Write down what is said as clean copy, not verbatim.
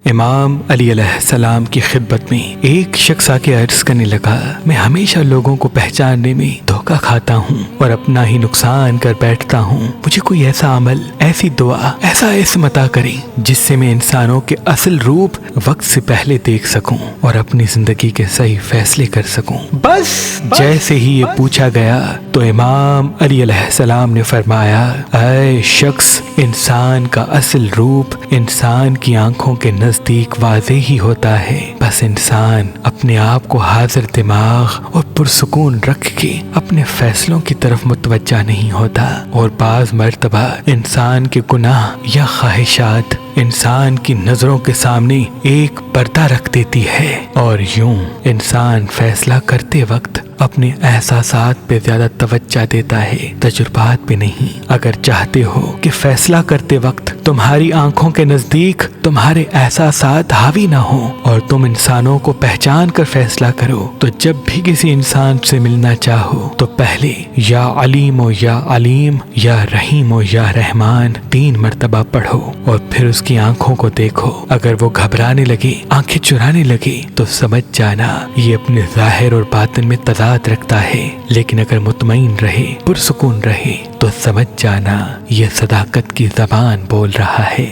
امام علی علیہ السلام کی خدمت میں ایک شخص آ کے عرض کرنے لگا، میں ہمیشہ لوگوں کو پہچاننے میں دھوکہ کھاتا ہوں اور اپنا ہی نقصان کر بیٹھتا ہوں۔ مجھے کوئی ایسا عمل، ایسی دعا، ایسا اسم عطا کریں جس سے میں انسانوں کے اصل روپ وقت سے پہلے دیکھ سکوں اور اپنی زندگی کے صحیح فیصلے کر سکوں۔ بس جیسے ہی یہ پوچھا گیا تو امام علی علیہ السلام نے فرمایا، اے شخص، انسان کا اصل روپ انسان کی آنکھوں کے نزدیک واضح ہی ہوتا ہے، بس انسان اپنے آپ کو حاضر دماغ اور پرسکون رکھ کے اپنے فیصلوں کی طرف متوجہ نہیں ہوتا، اور بعض مرتبہ انسان کے گناہ یا خواہشات انسان کی نظروں کے سامنے ایک پردہ رکھ دیتی ہے، اور یوں انسان فیصلہ کرتے وقت اپنے احساسات پہ زیادہ توجہ دیتا ہے، تجربات پہ نہیں۔ اگر چاہتے ہو کہ فیصلہ کرتے وقت تمہاری آنکھوں کے نزدیک تمہارے احساسات حاوی نہ ہوں اور تم انسانوں کو پہچان کر فیصلہ کرو، تو جب بھی کسی انسان سے ملنا چاہو تو پہلے یا علیم و یا علیم، یا رحیم و یا رحمان 3 مرتبہ پڑھو، اور پھر اس کی آنکھوں کو دیکھو۔ اگر وہ گھبرانے لگے، آنکھیں چرانے لگے، تو سمجھ جانا یہ اپنے ظاہر اور باطن میں تضاد رکھتا ہے، لیکن اگر مطمئن رہے، پرسکون رہے، تو سمجھ جانا یہ صداقت کی زبان بول رہا ہے۔